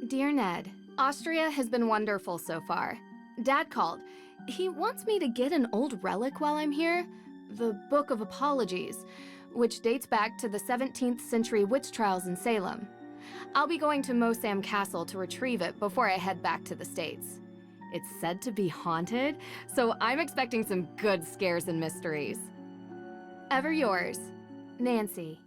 Dear Ned, Austria has been wonderful so far. Dad called. He wants me to get an old relic while I'm here, the Book of Apologies, which dates back to the 17th century witch trials in Salem. I'll be going to Mosam Castle to retrieve it before I head back to the States. It's said to be haunted, so I'm expecting some good scares and mysteries. Ever yours, Nancy.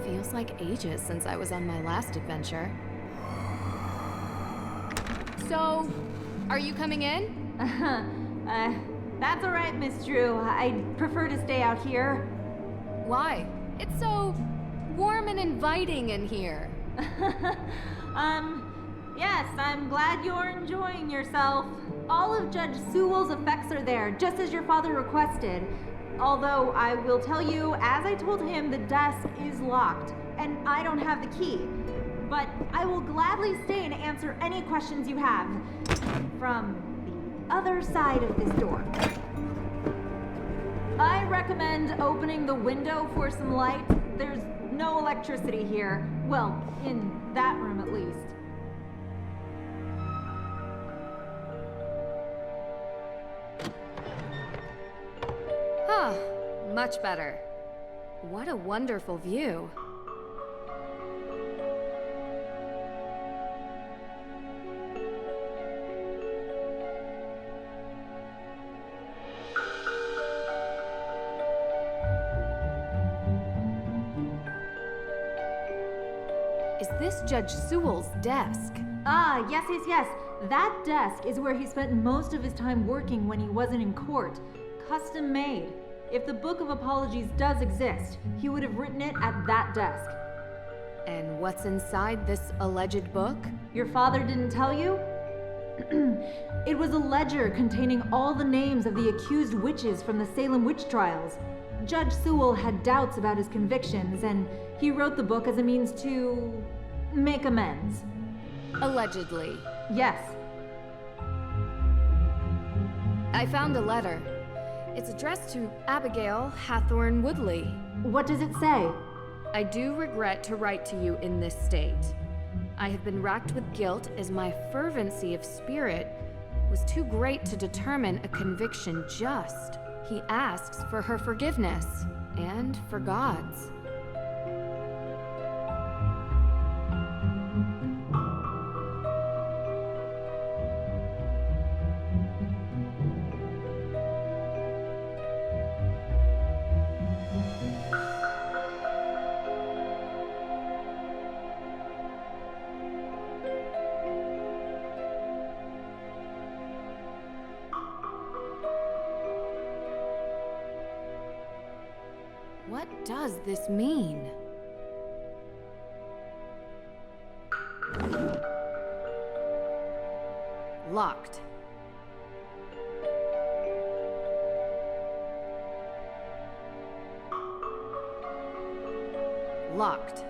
Feels like ages since I was on my last adventure. So, are you coming in? That's all right, Miss Drew. I'd prefer to stay out here. Why? It's so warm and inviting in here. Yes, I'm glad you're enjoying yourself. All of Judge Sewell's effects are there, just as your father requested. Although, I will tell you, as I told him, the desk is locked, and I don't have the key. But I will gladly stay and answer any questions you have. From the other side of this door. I recommend opening the window for some light. There's no electricity here. Well, in that room at least. Ah, much better. What a wonderful view. Is this Judge Sewell's desk? Ah, yes. That desk is where he spent most of his time working when he wasn't in court. Custom made. If the Book of Apologies does exist, he would have written it at that desk. And what's inside this alleged book? Your father didn't tell you? It was a ledger containing all the names of the accused witches from the Salem witch trials. Judge Sewell had doubts about his convictions, and he wrote the book as a means to make amends. Allegedly. Yes. I found a letter. It's addressed to Abigail Hathorne Woodley. What does it say? I do regret to write to you in this state. I have been racked with guilt as my fervency of spirit was too great to determine a conviction just. He asks for her forgiveness, and for God's. What does this mean? Locked. Locked.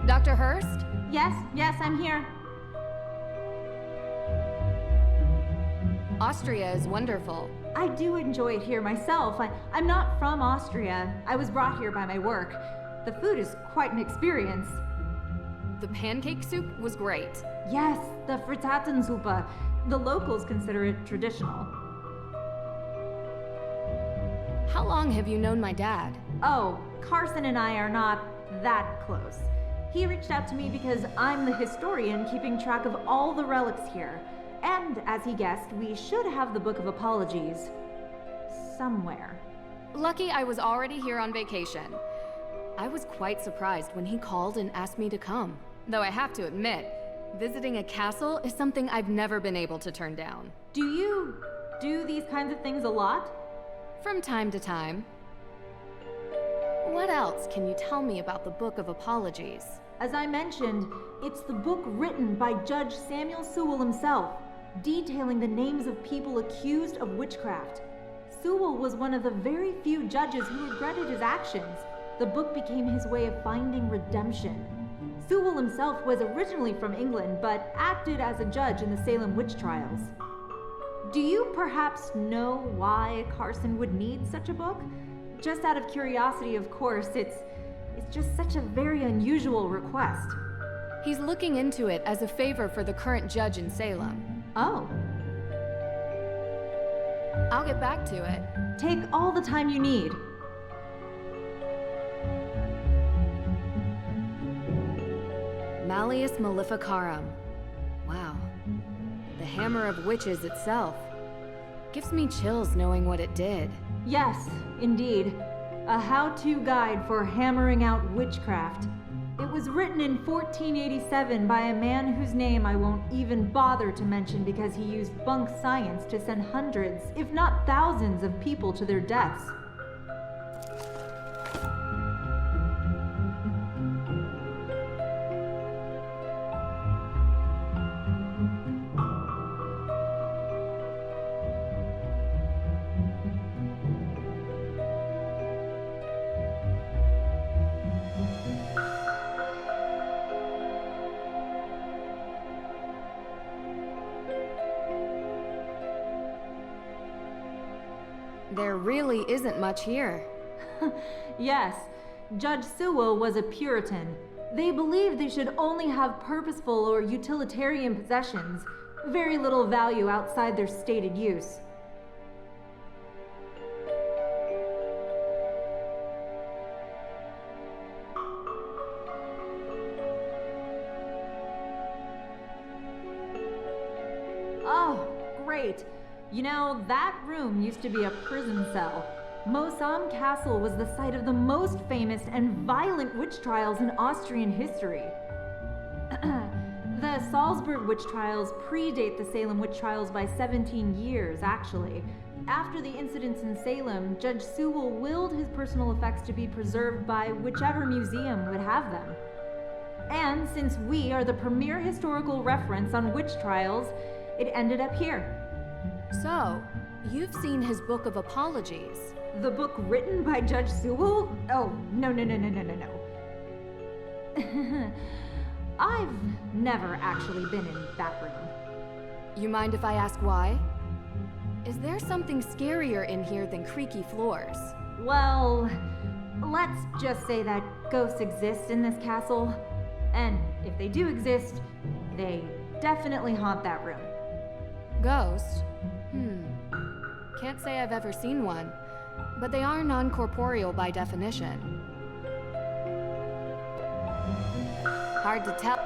Dr. Hurst? Yes, I'm here. Austria is wonderful. I do enjoy it here myself. I'm not from Austria. I was brought here by my work. The food is quite an experience. The pancake soup was great. Yes, the Frittatensuppe. The locals consider it traditional. How long have you known my dad? Oh, Carson and I are not that close. He reached out to me because I'm the historian keeping track of all the relics here. And, as he guessed, we should have the Book of Apologies somewhere. Lucky I was already here on vacation. I was quite surprised when he called and asked me to come. Though I have to admit, visiting a castle is something I've never been able to turn down. Do you do these kinds of things a lot? From time to time. What else can you tell me about the Book of Apologies? As I mentioned, it's the book written by Judge Samuel Sewell himself, detailing the names of people accused of witchcraft. Sewell was one of the very few judges who regretted his actions. The book became his way of finding redemption. Sewell himself was originally from England, but acted as a judge in the Salem witch trials. Do you perhaps know why Carson would need such a book? Just out of curiosity, of course, it's just such a very unusual request. He's looking into it as a favor for the current judge in Salem. Oh. I'll get back to it. Take all the time you need. Malleus Maleficarum. Wow. The Hammer of Witches itself. Gives me chills knowing what it did. Yes, indeed. A how-to guide for hammering out witchcraft. It was written in 1487 by a man whose name I won't even bother to mention because he used bunk science to send hundreds, if not thousands, of people to their deaths. There really isn't much here. Yes, Judge Sewell was a Puritan. They believed they should only have purposeful or utilitarian possessions, very little value outside their stated use. Oh, great. You know, that room used to be a prison cell. Mosam Castle was the site of the most famous and violent witch trials in Austrian history. The Salzburg witch trials predate the Salem witch trials by 17 years, actually. After the incidents in Salem, Judge Sewell willed his personal effects to be preserved by whichever museum would have them. And since we are the premier historical reference on witch trials, it ended up here. So, you've seen his Book of Apologies. The book written by Judge Sewell? Oh, no. I've never actually been in that room. You mind if I ask why? Is there something scarier in here than creaky floors? Well, let's just say that ghosts exist in this castle. And if they do exist, they definitely haunt that room. Ghosts? Can't say I've ever seen one, but they are non-corporeal by definition. Hard to tell.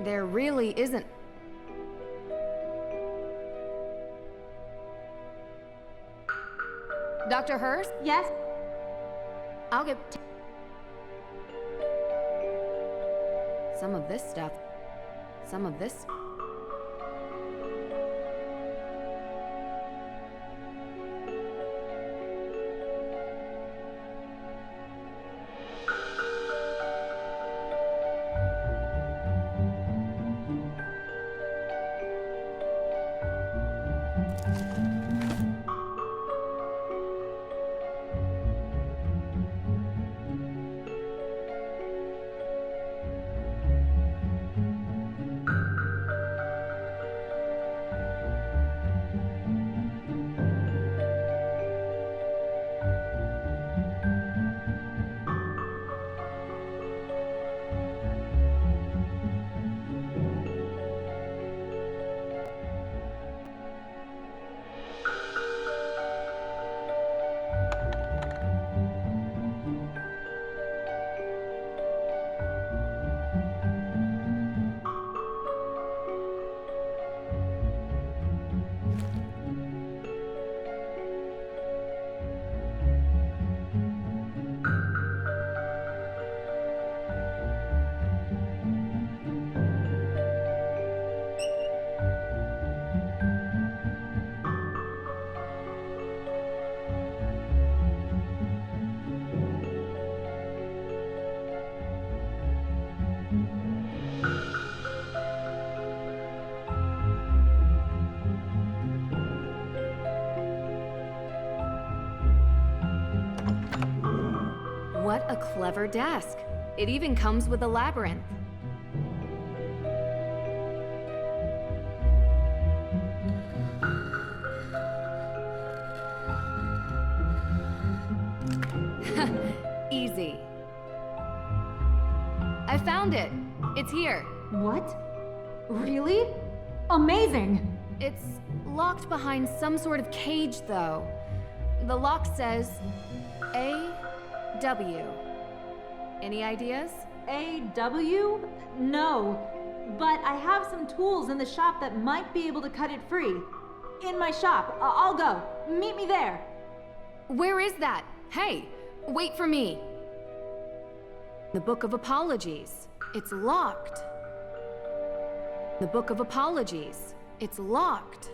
There really isn't. Dr. Hurst? Yes? I'll get some of this stuff. Some of this. clever desk. It even comes with a labyrinth. Easy. I found it. It's here. What? Really? Amazing! It's locked behind some sort of cage, though. The lock says A.W. Any ideas? A.W.? No. But I have some tools in the shop that might be able to cut it free. In my shop. I'll go. Meet me there. Where is that? Hey, wait for me. The Book of Apologies. It's locked. The Book of Apologies. It's locked.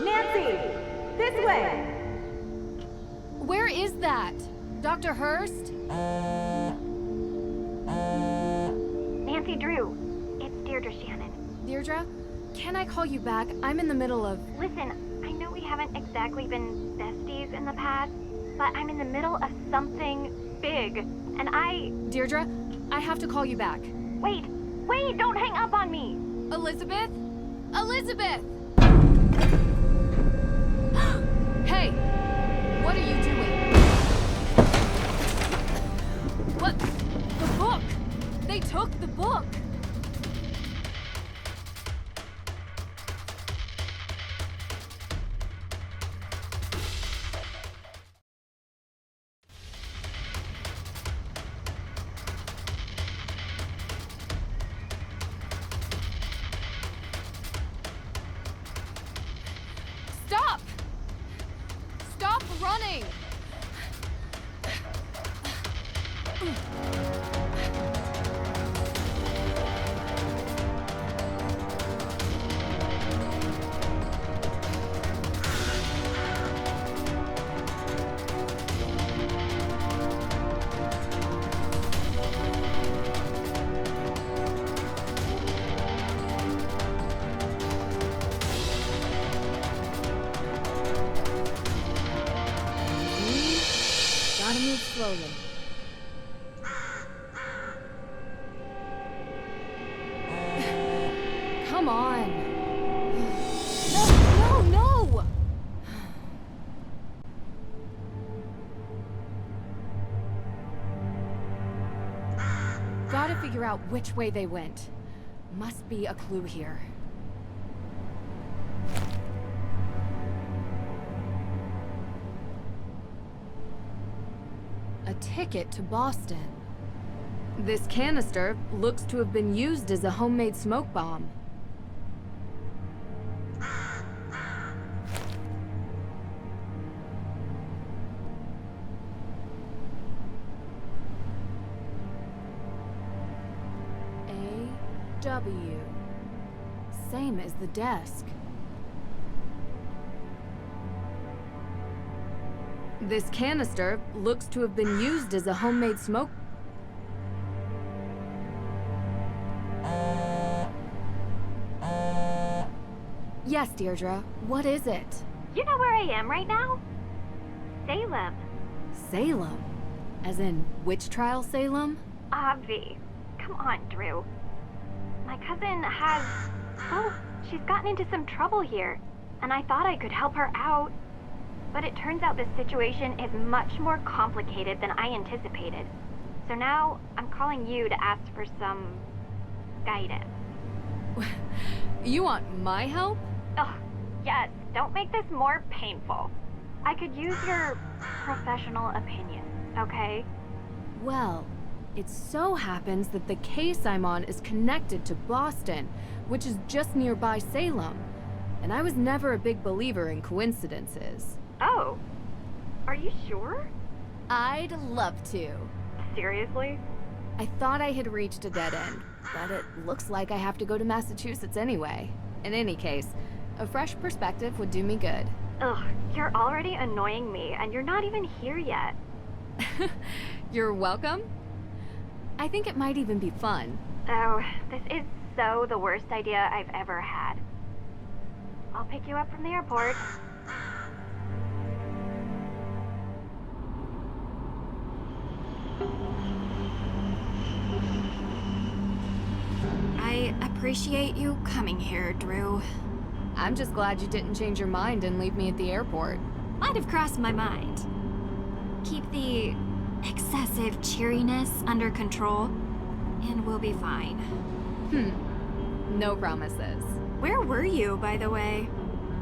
Nancy! This way! Where is that? Dr. Hurst? Nancy Drew, it's Deirdre Shannon. Deirdre, can I call you back? I'm in the middle of... Listen, I know we haven't exactly been besties in the past, but I'm in the middle of something big, and Deirdre, I have to call you back. Wait, don't hang up on me! Elizabeth? Elizabeth! Hey! What are you doing? What? The book! They took the book! Stop! Stop running! Gotta move slowly. Come on. No! Gotta figure out which way they went. Must be a clue here. A ticket to Boston. This canister looks to have been used as a homemade smoke bomb. A.W. Same as the desk. This canister looks to have been used as a homemade smoke. Yes, Deirdre. What is it? You know where I am right now? Salem. Salem? As in witch trial Salem? Obvi. Come on, Drew. My cousin has... well, she's gotten into some trouble here, and I thought I could help her out. But it turns out this situation is much more complicated than I anticipated. So now, I'm calling you to ask for some... guidance. You want my help? Oh, yes. Don't make this more painful. I could use your professional opinion, okay? Well, it so happens that the case I'm on is connected to Boston, which is just nearby Salem. And I was never a big believer in coincidences. Oh. Are you sure? I'd love to. Seriously? I thought I had reached a dead end, but it looks like I have to go to Massachusetts anyway. In any case, a fresh perspective would do me good. Ugh, you're already annoying me, and you're not even here yet. You're welcome. I think it might even be fun. Oh, this is so the worst idea I've ever had. I'll pick you up from the airport. I appreciate you coming here, Drew. I'm just glad you didn't change your mind and leave me at the airport. Might have crossed my mind. Keep the excessive cheeriness under control, and we'll be fine. No promises. Where were you, by the way?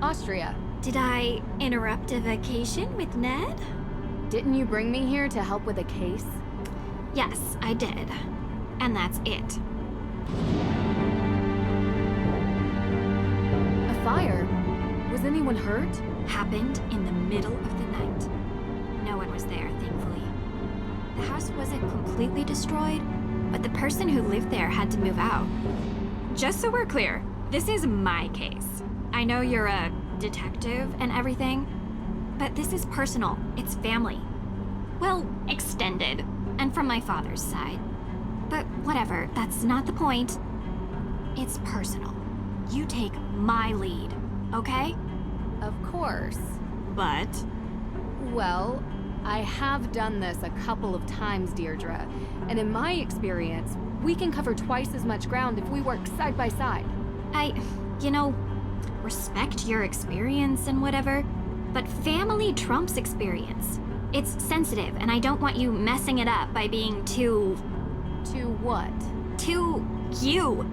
Austria. Did I interrupt a vacation with Ned? Didn't you bring me here to help with a case? Yes, I did. And that's it. A fire? Was anyone hurt? Happened in the middle of the night. No one was there, thankfully. The house wasn't completely destroyed, but the person who lived there had to move out. Just so we're clear, this is my case. I know you're a detective and everything, but this is personal. It's family. Well, extended, and from my father's side. But whatever, that's not the point. It's personal. You take my lead, okay? Of course. But Well, I have done this a couple of times, Deirdre. And in my experience, we can cover twice as much ground if we work side by side. Respect your experience and whatever, but family trumps experience. It's sensitive, and I don't want you messing it up by being too what? you.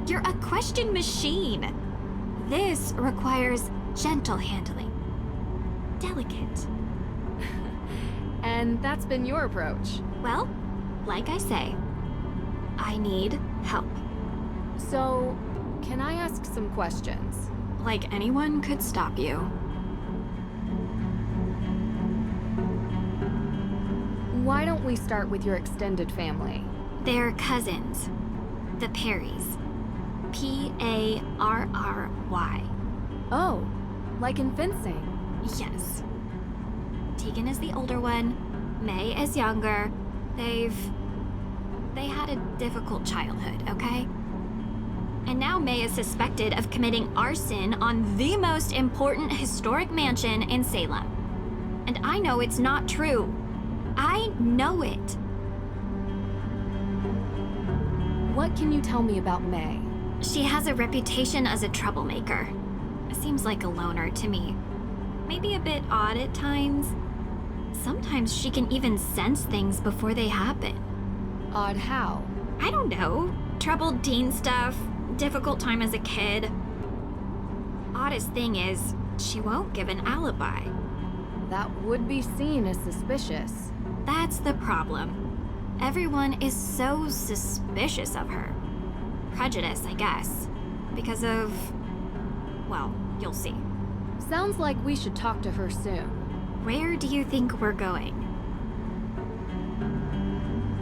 You're a question machine. This requires gentle handling. Delicate. And that's been your approach. Well, like I say, I need help. So, can I ask some questions? Like anyone could stop you. Why don't we start with your extended family? They're cousins. The Perrys. Parry. Oh, like in fencing. Yes. Tegan is the older one. May is younger. They had a difficult childhood, okay? And now May is suspected of committing arson on the most important historic mansion in Salem. And I know it's not true. I know it. What can you tell me about May? She has a reputation as a troublemaker. Seems like a loner to me. Maybe a bit odd at times. Sometimes she can even sense things before they happen. Odd how? I don't know. Troubled teen stuff, difficult time as a kid. Oddest thing is, she won't give an alibi. That would be seen as suspicious. That's the problem. Everyone is so suspicious of her. Prejudice, I guess. Because of... well, you'll see. Sounds like we should talk to her soon. Where do you think we're going?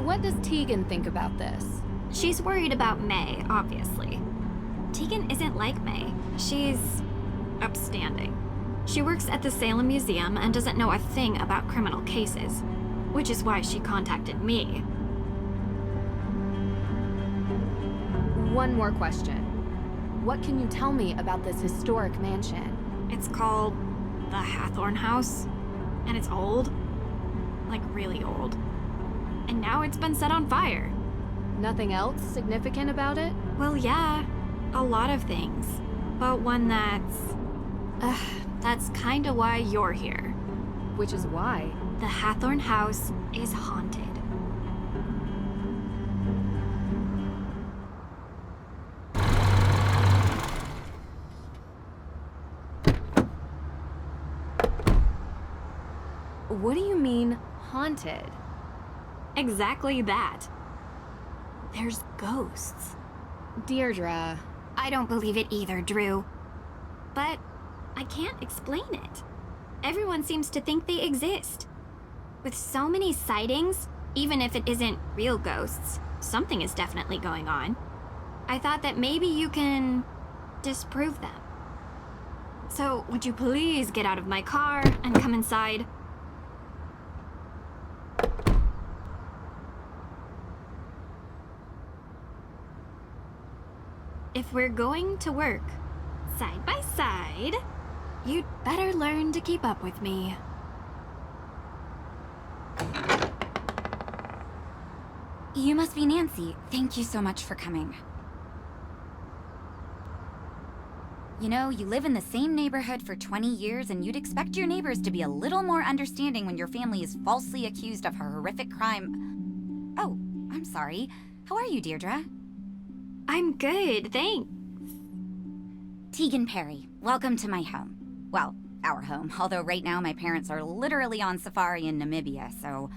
What does Tegan think about this? She's worried about May, obviously. Tegan isn't like May. She's upstanding. She works at the Salem Museum and doesn't know a thing about criminal cases, which is why she contacted me. One more question. What can you tell me about this historic mansion? It's called the Hathorn House, and it's old. Like, really old. And now it's been set on fire. Nothing else significant about it? Well, yeah, a lot of things. But one that's kinda why you're here. Which is why. The Hathorn House is haunted. What do you mean, haunted? Exactly that. There's ghosts. Deirdre. I don't believe it either, Drew. But I can't explain it. Everyone seems to think they exist. With so many sightings, even if it isn't real ghosts, something is definitely going on. I thought that maybe you can disprove them. So, would you please get out of my car and come inside? if we're going to work side by side, you'd better learn to keep up with me. You must be Nancy. Thank you so much for coming. You know, you live in the same neighborhood for 20 years, and you'd expect your neighbors to be a little more understanding when your family is falsely accused of a horrific crime. Oh, I'm sorry. How are you, Deirdre? I'm good, thanks. Tegan Perry, welcome to my home. Well, our home, although right now my parents are literally on safari in Namibia, so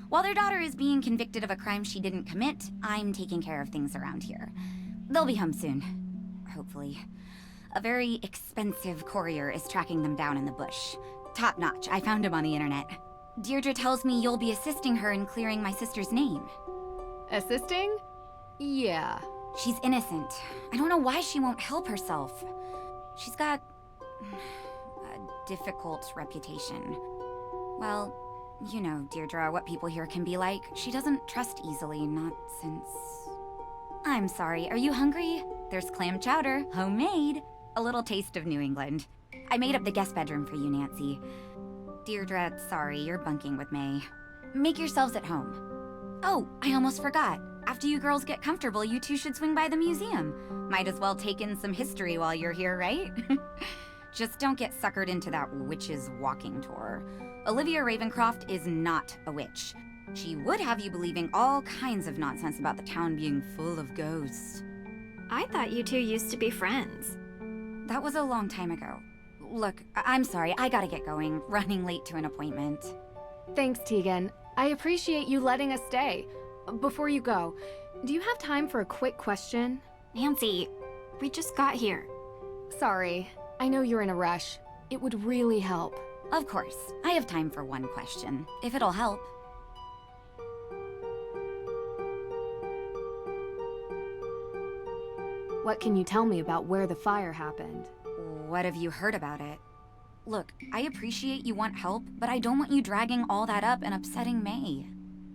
while their daughter is being convicted of a crime she didn't commit, I'm taking care of things around here. They'll be home soon. Hopefully. A very expensive courier is tracking them down in the bush. Top notch, I found him on the internet. Deirdre tells me you'll be assisting her in clearing my sister's name. Assisting? Yeah. She's innocent. I don't know why she won't help herself. She's got a difficult reputation. Well, you know, Deirdre, what people here can be like. She doesn't trust easily, not since... I'm sorry, are you hungry? There's clam chowder, homemade. A little taste of New England. I made up the guest bedroom for you, Nancy. Deirdre, sorry, you're bunking with May. Make yourselves at home. Oh, I almost forgot. After you girls get comfortable, you two should swing by the museum. Might as well take in some history while you're here, right? Just don't get suckered into that witch's walking tour. Olivia Ravencroft is not a witch. She would have you believing all kinds of nonsense about the town being full of ghosts. I thought you two used to be friends. That was a long time ago. Look, I'm sorry, I gotta get going. Running late to an appointment. Thanks, Tegan. I appreciate you letting us stay. Before you go, do you have time for a quick question? Nancy, we just got here. Sorry, I know you're in a rush. It would really help. Of course. I have time for one question, if it'll help. What can you tell me about where the fire happened? What have you heard about it? Look, I appreciate you want help, but I don't want you dragging all that up and upsetting May.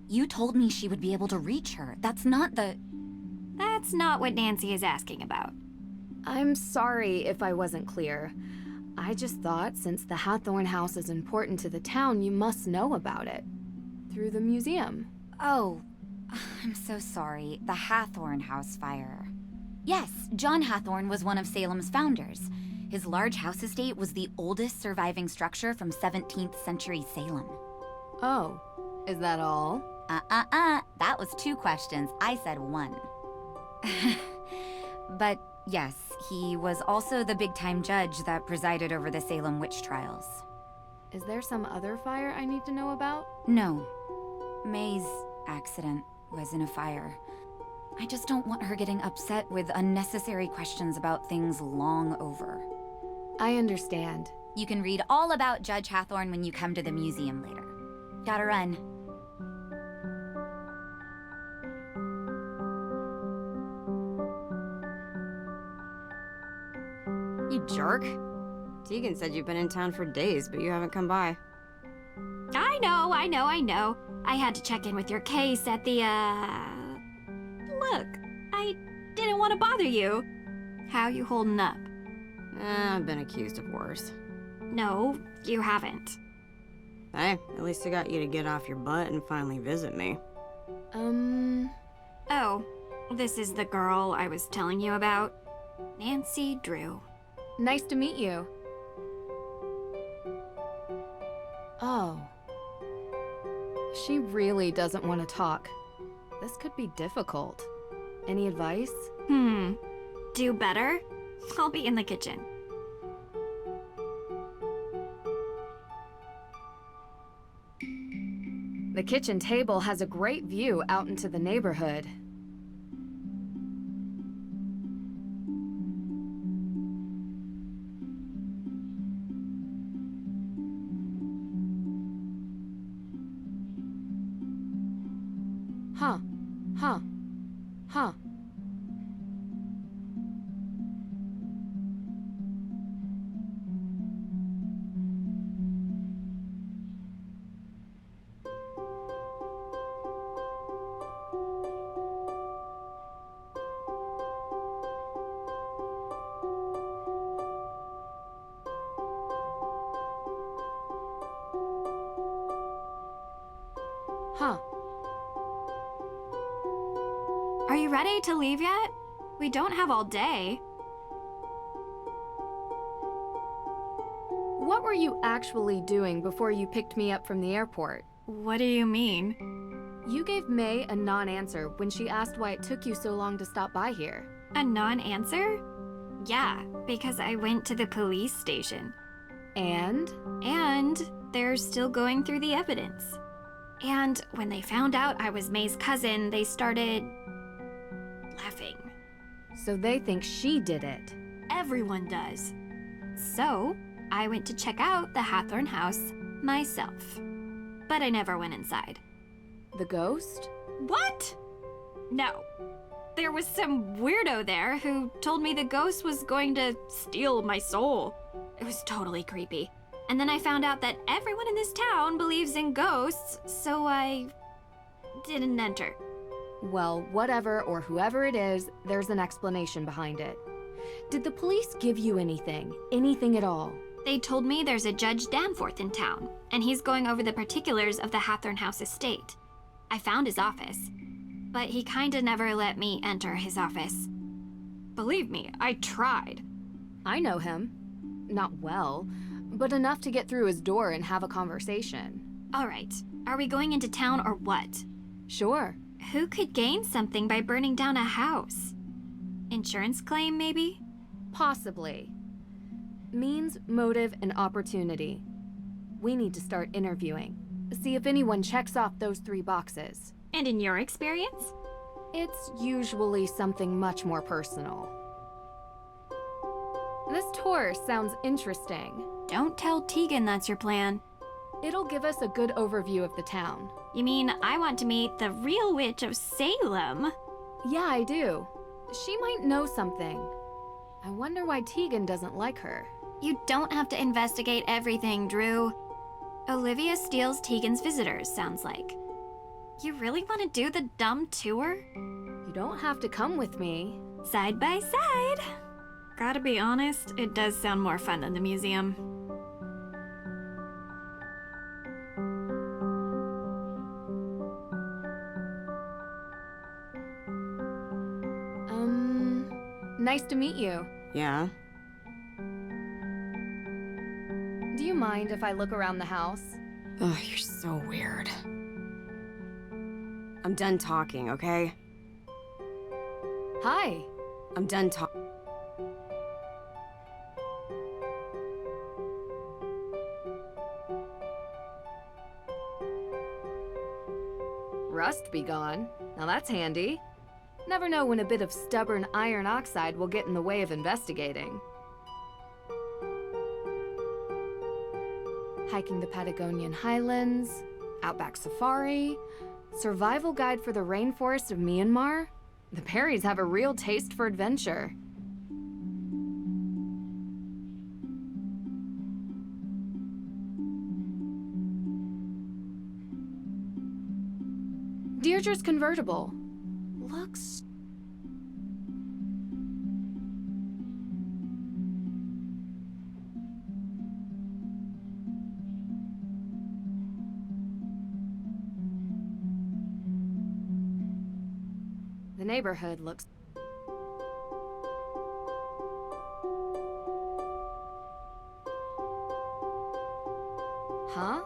You told me she would be able to reach her. That's not what Nancy is asking about. I'm sorry if I wasn't clear. I just thought since the Hathorn house is important to the town, you must know about it. Through the museum. Oh, I'm so sorry. The Hathorn house fire. Yes, John Hathorn was one of Salem's founders. His large house estate was the oldest surviving structure from 17th century Salem. Oh, is that all? That was 2 questions. I said 1. But yes, he was also the big-time judge that presided over the Salem witch trials. Is there some other fire I need to know about? No. May's accident was in a fire. I just don't want her getting upset with unnecessary questions about things long over. I understand. You can read all about Judge Hathorn when you come to the museum later. Gotta run. You jerk. Tegan said you've been in town for days, but you haven't come by. I know. I had to check in with your case at the, Look, I didn't want to bother you. How you holding up? I've been accused of worse. No, you haven't. Hey, at least I got you to get off your butt and finally visit me. Oh, this is the girl I was telling you about. Nancy Drew. Nice to meet you. Oh. She really doesn't want to talk. This could be difficult. Any advice? Do better? I'll be in the kitchen. The kitchen table has a great view out into the neighborhood. Huh. ready to leave yet? We don't have all day. What were you actually doing before you picked me up from the airport? What do you mean? You gave May a non-answer when she asked why it took you so long to stop by here. A non-answer? Yeah, because I went to the police station. And? And they're still going through the evidence. And when they found out I was May's cousin, they started laughing. So they think she did it. Everyone does. So I went to check out the Hathorn house myself. But I never went inside. The ghost? What? No. There was some weirdo there who told me the ghost was going to steal my soul. It was totally creepy. And then I found out that everyone in this town believes in ghosts, so I didn't enter. Well, whatever or whoever it is, there's an explanation behind it. Did the police give you anything? Anything at all? They told me there's a Judge Danforth in town, and he's going over the particulars of the Hathorn House estate. I found his office, but he kinda never let me enter his office. Believe me, I tried. I know him. Not well, but enough to get through his door and have a conversation. All right, are we going into town or what? Sure. Who could gain something by burning down a house? Insurance claim, maybe? Possibly. Means, motive, and opportunity. We need to start interviewing. See if anyone checks off those 3 boxes. And in your experience? It's usually something much more personal. This tour sounds interesting. Don't tell Tegan that's your plan. It'll give us a good overview of the town. You mean I want to meet the real witch of Salem? Yeah, I do. She might know something. I wonder why Tegan doesn't like her. You don't have to investigate everything, Drew. Olivia steals Tegan's visitors, sounds like. You really want to do the dumb tour? You don't have to come with me. Side by side. Gotta be honest, it does sound more fun than the museum. Nice to meet you. Yeah? Do you mind if I look around the house? Ugh, you're so weird. I'm done talking, okay? Hi. I'm done talking. Rust be gone. Now that's handy. Never know when a bit of stubborn iron oxide will get in the way of investigating. Hiking the Patagonian highlands, outback safari, survival guide for the rainforest of Myanmar. The Perrys have a real taste for adventure. Deirdre's convertible. Looks... The neighborhood looks... Huh?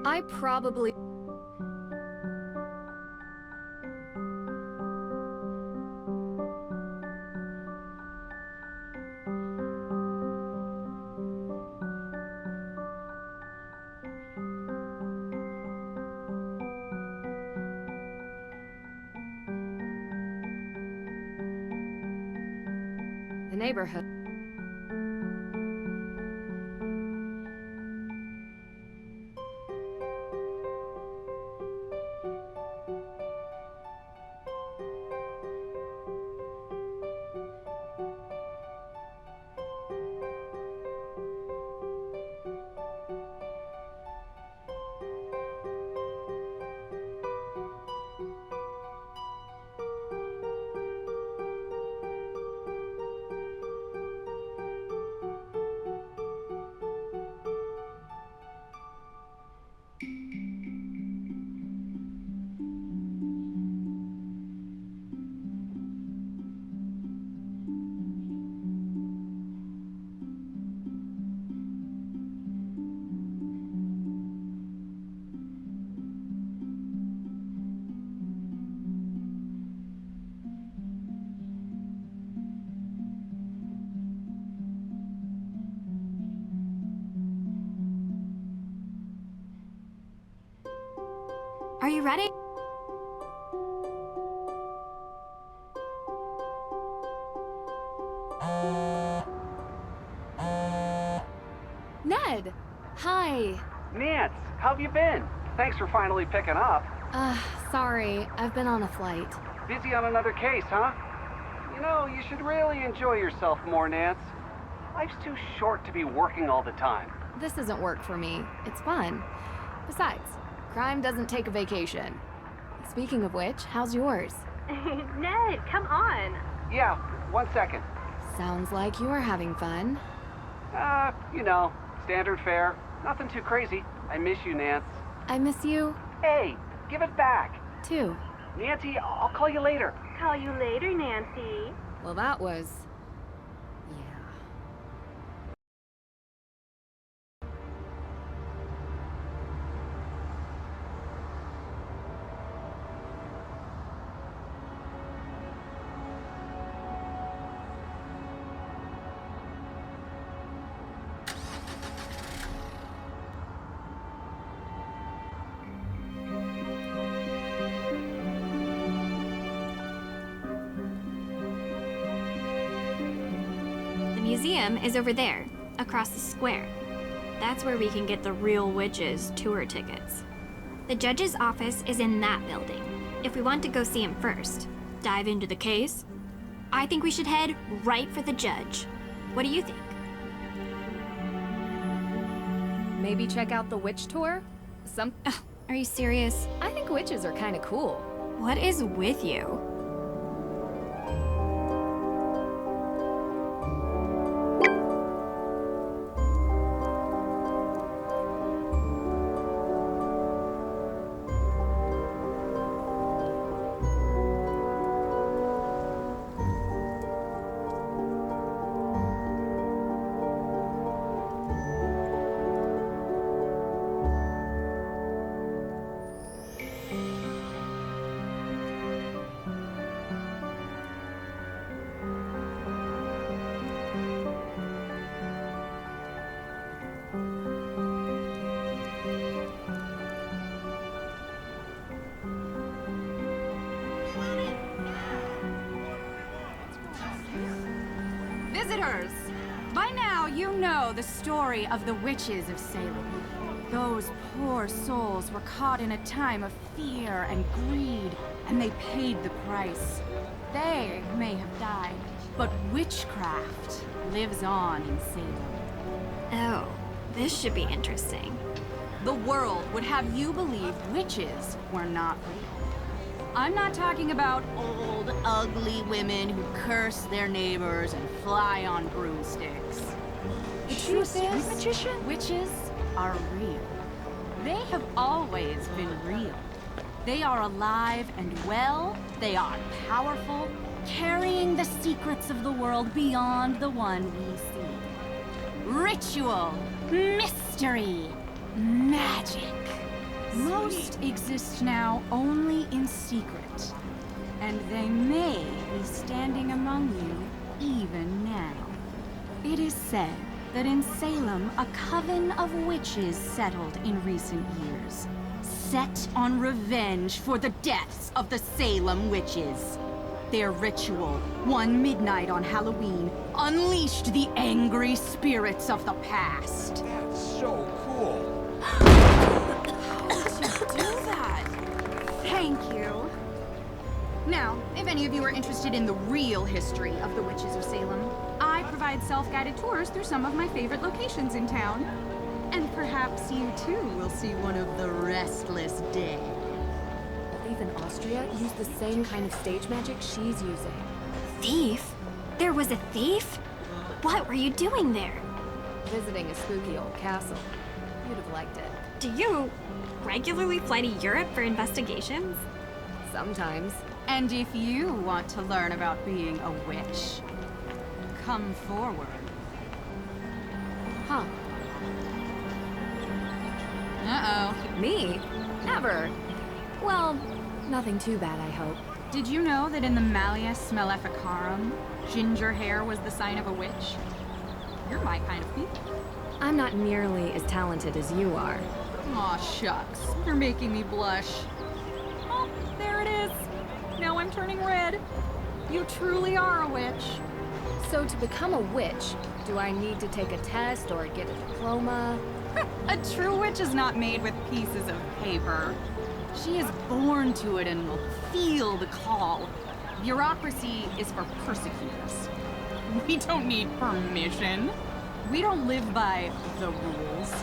I probably... The neighborhood... Are you ready? Ned! Hi. Nance, how have you been? Thanks for finally picking up. Sorry, I've been on a flight. Busy on another case, huh? You know, you should really enjoy yourself more, Nance. Life's too short to be working all the time. This isn't work for me. It's fun. Besides, crime doesn't take a vacation. Speaking of which, how's yours? Ned, come on. Yeah, 1 second. Sounds like you're having fun. You know, standard fare. Nothing too crazy. I miss you, Nance. I miss you, Hey, give it back. too. Nancy, I'll call you later. Call you later, Nancy. Well, that was... yeah. The museum is over there, across the square. That's where we can get the Real Witches tour tickets. The judge's office is in that building. If we want to go see him first, dive into the case, I think we should head right for the judge. What do you think? Maybe check out the witch tour? Are you serious? I think witches are kind of cool. What is with you? Visitors! By now, you know the story of the witches of Salem. Those poor souls were caught in a time of fear and greed, and they paid the price. They may have died, but witchcraft lives on in Salem. Oh, this should be interesting. The world would have you believe witches were not real. I'm not talking about old, ugly women who curse their neighbors and fly on broomsticks. The truth is, witches are real. They have always been real. They are alive and well. They are powerful, carrying the secrets of the world beyond the one we see. Ritual, mystery, magic. Most exist now only in secret, and they may be standing among you even now. It is said that in Salem, a coven of witches settled in recent years, set on revenge for the deaths of the Salem witches. Their ritual, one midnight on Halloween, unleashed the angry spirits of the past. That's so cool. Thank you. Now, if any of you are interested in the real history of the Witches of Salem, I provide self-guided tours through some of my favorite locations in town. And perhaps you too will see one of the restless dead. A thief in Austria used the same kind of stage magic she's using. Thief? There was a thief? What were you doing there? Visiting a spooky old castle. You'd have liked it. Do you regularly fly to Europe for investigations? Sometimes. And if you want to learn about being a witch, come forward. Huh. Uh-oh. Me? Never. Well, nothing too bad, I hope. Did you know that in the Malleus Maleficarum, ginger hair was the sign of a witch? You're my kind of people. I'm not nearly as talented as you are. Aw, shucks. You're making me blush. Oh, there it is. Now I'm turning red. You truly are a witch. So to become a witch, do I need to take a test or get a diploma? A true witch is not made with pieces of paper. She is born to it and will feel the call. Bureaucracy is for persecutors. We don't need permission. We don't live by the rules.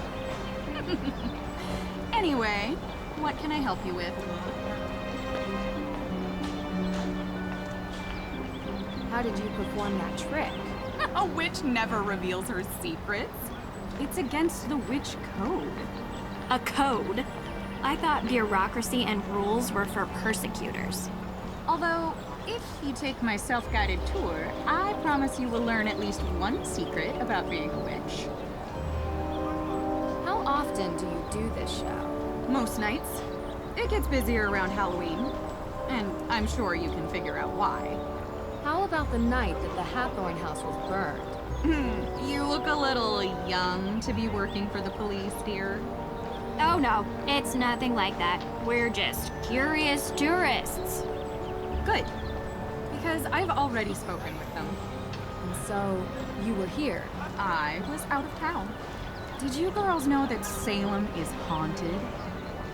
Anyway, what can I help you with? How did you perform that trick? A witch never reveals her secrets. It's against the witch code. A code? I thought bureaucracy and rules were for persecutors. Although, if you take my self-guided tour, I promise you will learn at least one secret about being a witch. How often do you do this show? Most nights. It gets busier around Halloween. And I'm sure you can figure out why. How about the night that the Hathorn house was burned? You look a little young to be working for the police, dear. Oh no, it's nothing like that. We're just curious tourists. Good. Because I've already spoken with them. And so, you were here. I was out of town. Did you girls know that Salem is haunted?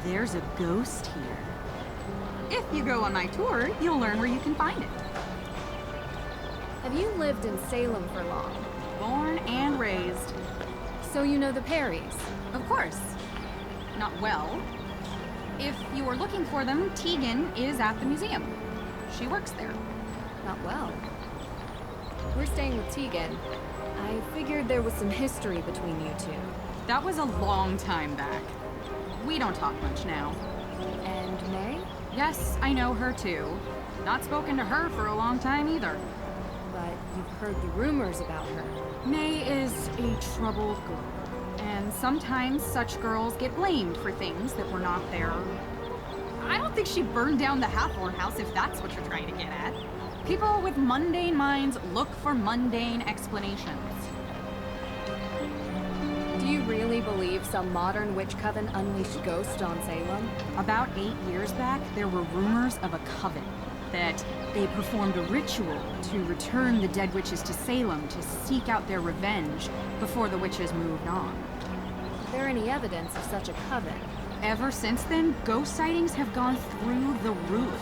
There's a ghost here. If you go on my tour, you'll learn where you can find it. Have you lived in Salem for long? Born and raised. So you know the Perrys? Of course. Not well. If you were looking for them, Tegan is at the museum. She works there. Not well. We're staying with Tegan. I figured there was some history between you two. That was a long time back. We don't talk much now. And May? Yes, I know her too. Not spoken to her for a long time either. But you've heard the rumors about her. May is a troubled girl. And sometimes such girls get blamed for things that were not there. I don't think she burned down the Hathorn house, if that's what you're trying to get at. People with mundane minds look for mundane explanations. Do you really believe some modern witch coven unleashed ghosts on Salem? About 8 years back, there were rumors of a coven. That they performed a ritual to return the dead witches to Salem to seek out their revenge before the witches moved on. Is there any evidence of such a coven? Ever since then, ghost sightings have gone through the roof.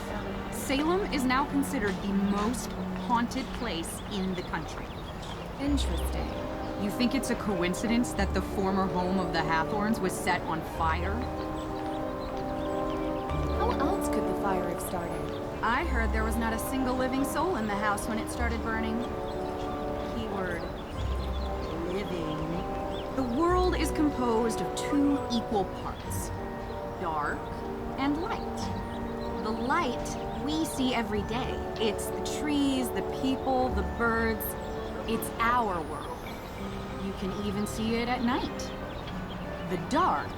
Salem is now considered the most haunted place in the country. Interesting. You think it's a coincidence that the former home of the Hathorns was set on fire? How else could the fire have started? I heard there was not a single living soul in the house when it started burning. Keyword, living. The world is composed of two equal parts, dark and light. The light we see every day. It's the trees, the people, the birds. It's our world. You can even see it at night. The dark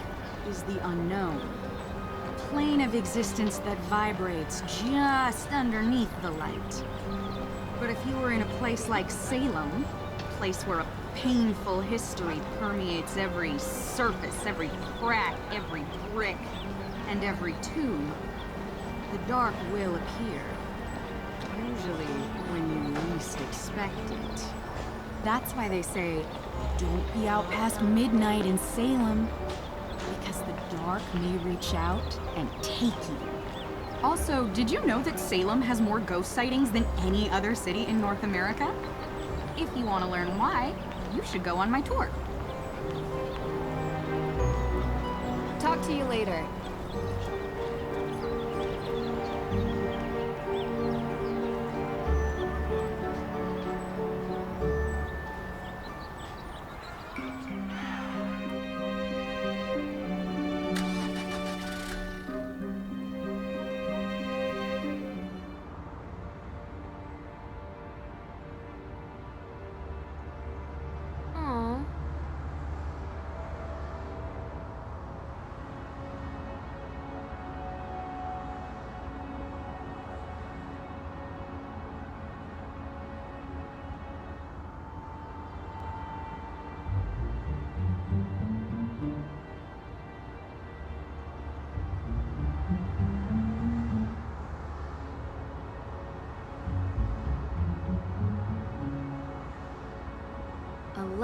is the unknown. Plane of existence that vibrates just underneath the light. But if you were in a place like Salem, a place where a painful history permeates every surface, every crack, every brick, and every tomb, the dark will appear. Usually when you least expect it. That's why they say, don't be out past midnight in Salem. Because the dark may reach out and take you. Also, did you know that Salem has more ghost sightings than any other city in North America? If you want to learn why, you should go on my tour. Talk to you later.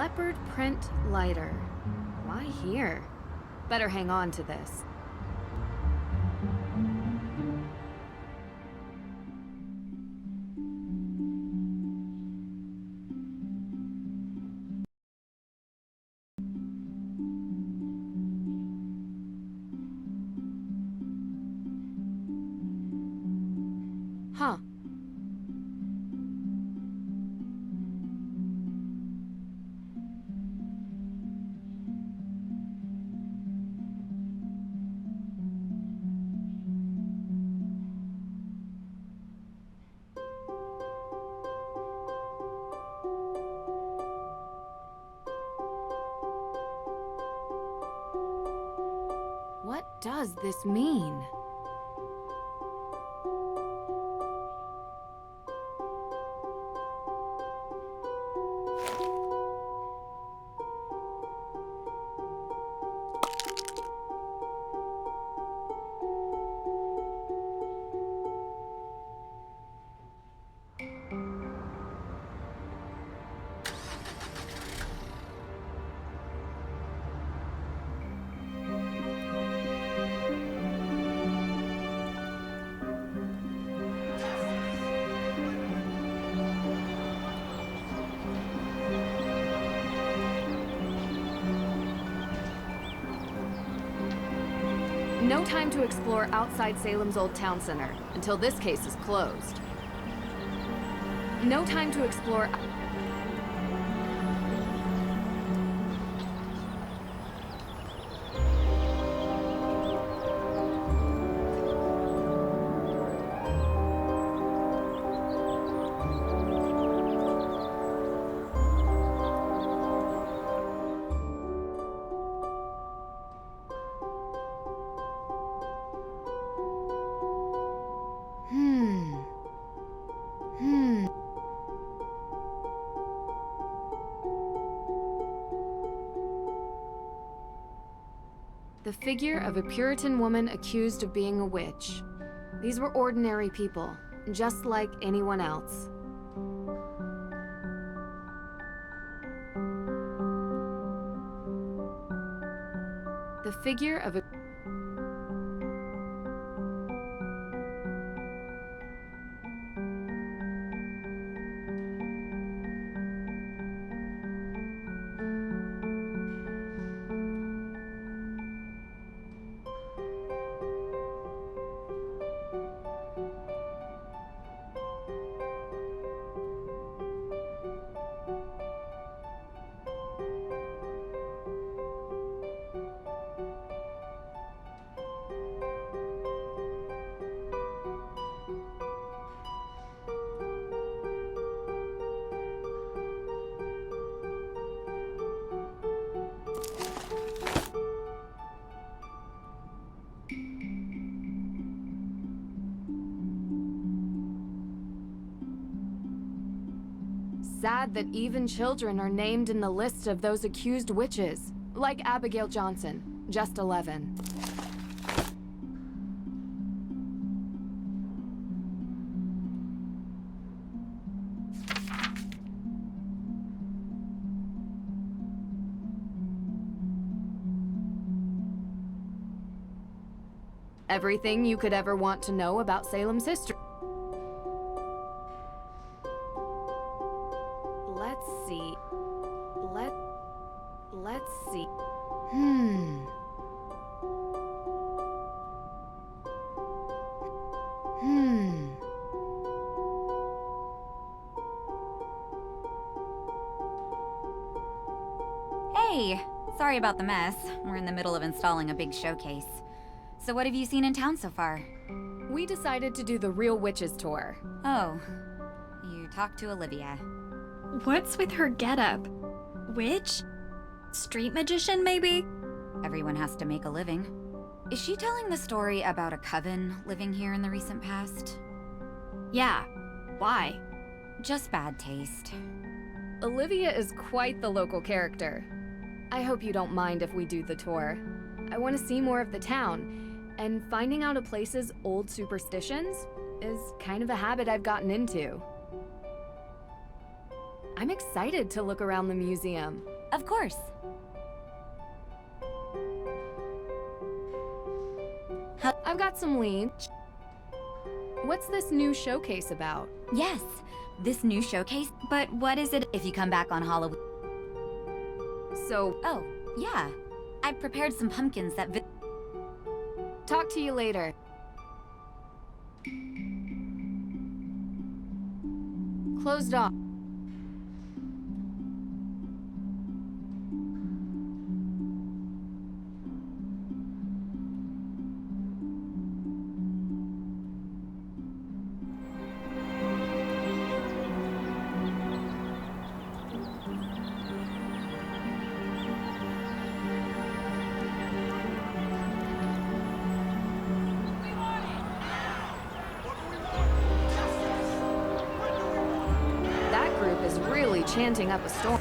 leopard print lighter. Why here? Better hang on to this. Huh. What does this mean? No time to explore outside Salem's old town center until this case is closed. No time to explore... The figure of a Puritan woman accused of being a witch. These were ordinary people, just like anyone else. The figure of a... Sad that even children are named in the list of those accused witches, like Abigail Johnson, just 11. Everything you could ever want to know about Salem's history. Let's see. Hey, sorry about the mess. We're in the middle of installing a big showcase. So what have you seen in town so far? We decided to do the Real Witches tour. Oh, you talked to Olivia. What's with her getup? Witch? Street magician, maybe? Everyone has to make a living. Is she telling the story about a coven living here in the recent past? Yeah. Why? Just bad taste. Olivia is quite the local character. I hope you don't mind if we do the tour. I want to see more of the town, and finding out a place's old superstitions is kind of a habit I've gotten into. I'm excited to look around the museum. Of course. I've got some leads. What's this new showcase about? Yes, this new showcase, but what is it if you come back on Halloween? So, Oh, yeah. I prepared some pumpkins that talk to you later. Closed off. That group is really chanting up a storm.